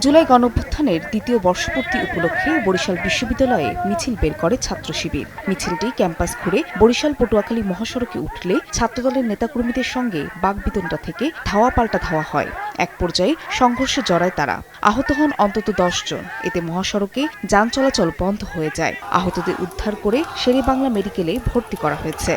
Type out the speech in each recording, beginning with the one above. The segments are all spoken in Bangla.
জুলাই গণঅভ্যুত্থানের দ্বিতীয় বর্ষপূর্তি উপলক্ষে বরিশাল বিশ্ববিদ্যালয়ে মিছিল বের করে ছাত্র শিবির। মিছিলটি ক্যাম্পাস ঘুরে বরিশাল পটুয়াখালী মহাসড়কে উঠলে ছাত্রদলের নেতাকর্মীদের সঙ্গে বাকবিতণ্ডা থেকে ধাওয়া পাল্টা ধাওয়া হয়। এক পর্যায়ে সংঘর্ষে জড়ায় তারা। আহত হন অন্তত 10 জন। এতে মহাসড়কে যান চলাচল বন্ধ হয়ে যায়। আহতদের উদ্ধার করে শেরেবাংলা মেডিকেলে ভর্তি করা হয়েছে।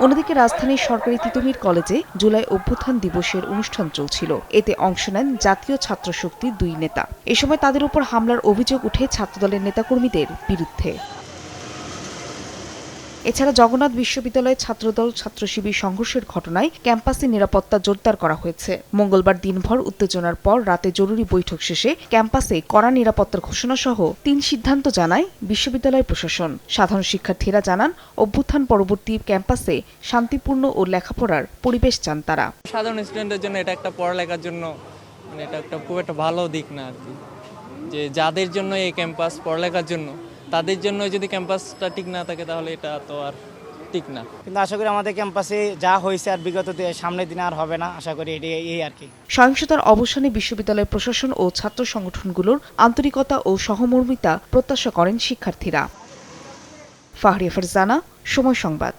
অন্যদিকে রাজধানীর সরকারি তিতুমীর কলেজে জুলাই অভ্যুত্থান দিবসের অনুষ্ঠান চলছিল। এতে অংশ নেন জাতীয় ছাত্র শক্তির 2 নেতা। এ সময় তাদের উপর হামলার অভিযোগ উঠে ছাত্রদলের নেতাকর্মীদের বিরুদ্ধে। এছাড়া জগন্নাথ বিশ্ববিদ্যালয়ে ছাত্রদল ছাত্র শিবির সংঘর্ষের ঘটনায় ক্যাম্পাসে নিরাপত্তা জোরদার করা হয়েছে। মঙ্গলবার দিনভর উত্তেজনার পর রাতে জরুরি বৈঠক শেষে ক্যাম্পাসে কড়া নিরাপত্তার ঘোষণা সহ 3 সিদ্ধান্ত জানায় বিশ্ববিদ্যালয় প্রশাসন। সাধারণ শিক্ষার্থীরা জানান, অভ্যুত্থান পরবর্তী ক্যাম্পাসে শান্তিপূর্ণ ও লেখাপড়ার পরিবেশ চান তারা। সাধারণ স্টুডেন্টের জন্য এটা একটা পড়ালেখার জন্য এটা খুব একটা ভালো দিক না আর কি। যে যাদের জন্য এই ক্যাম্পাস পড়ালেখার জন্য, তাদের জন্য যদি ক্যাম্পাসটা ঠিক না থাকে তাহলে এটা তো আর ঠিক না। কিন্তু আশা করি আমাদের ক্যাম্পাসে যা হয়েছে আর বিগত সামনের দিনে আর হবে না, আশা করি এই আর কি। সহিংসতার অবসানে বিশ্ববিদ্যালয় প্রশাসন ও ছাত্র সংগঠনগুলোর আন্তরিকতা ও সহমর্মিতা প্রত্যাশা করেন শিক্ষার্থীরা। ফাহরিয়া ফারজানা, সময় সংবাদ।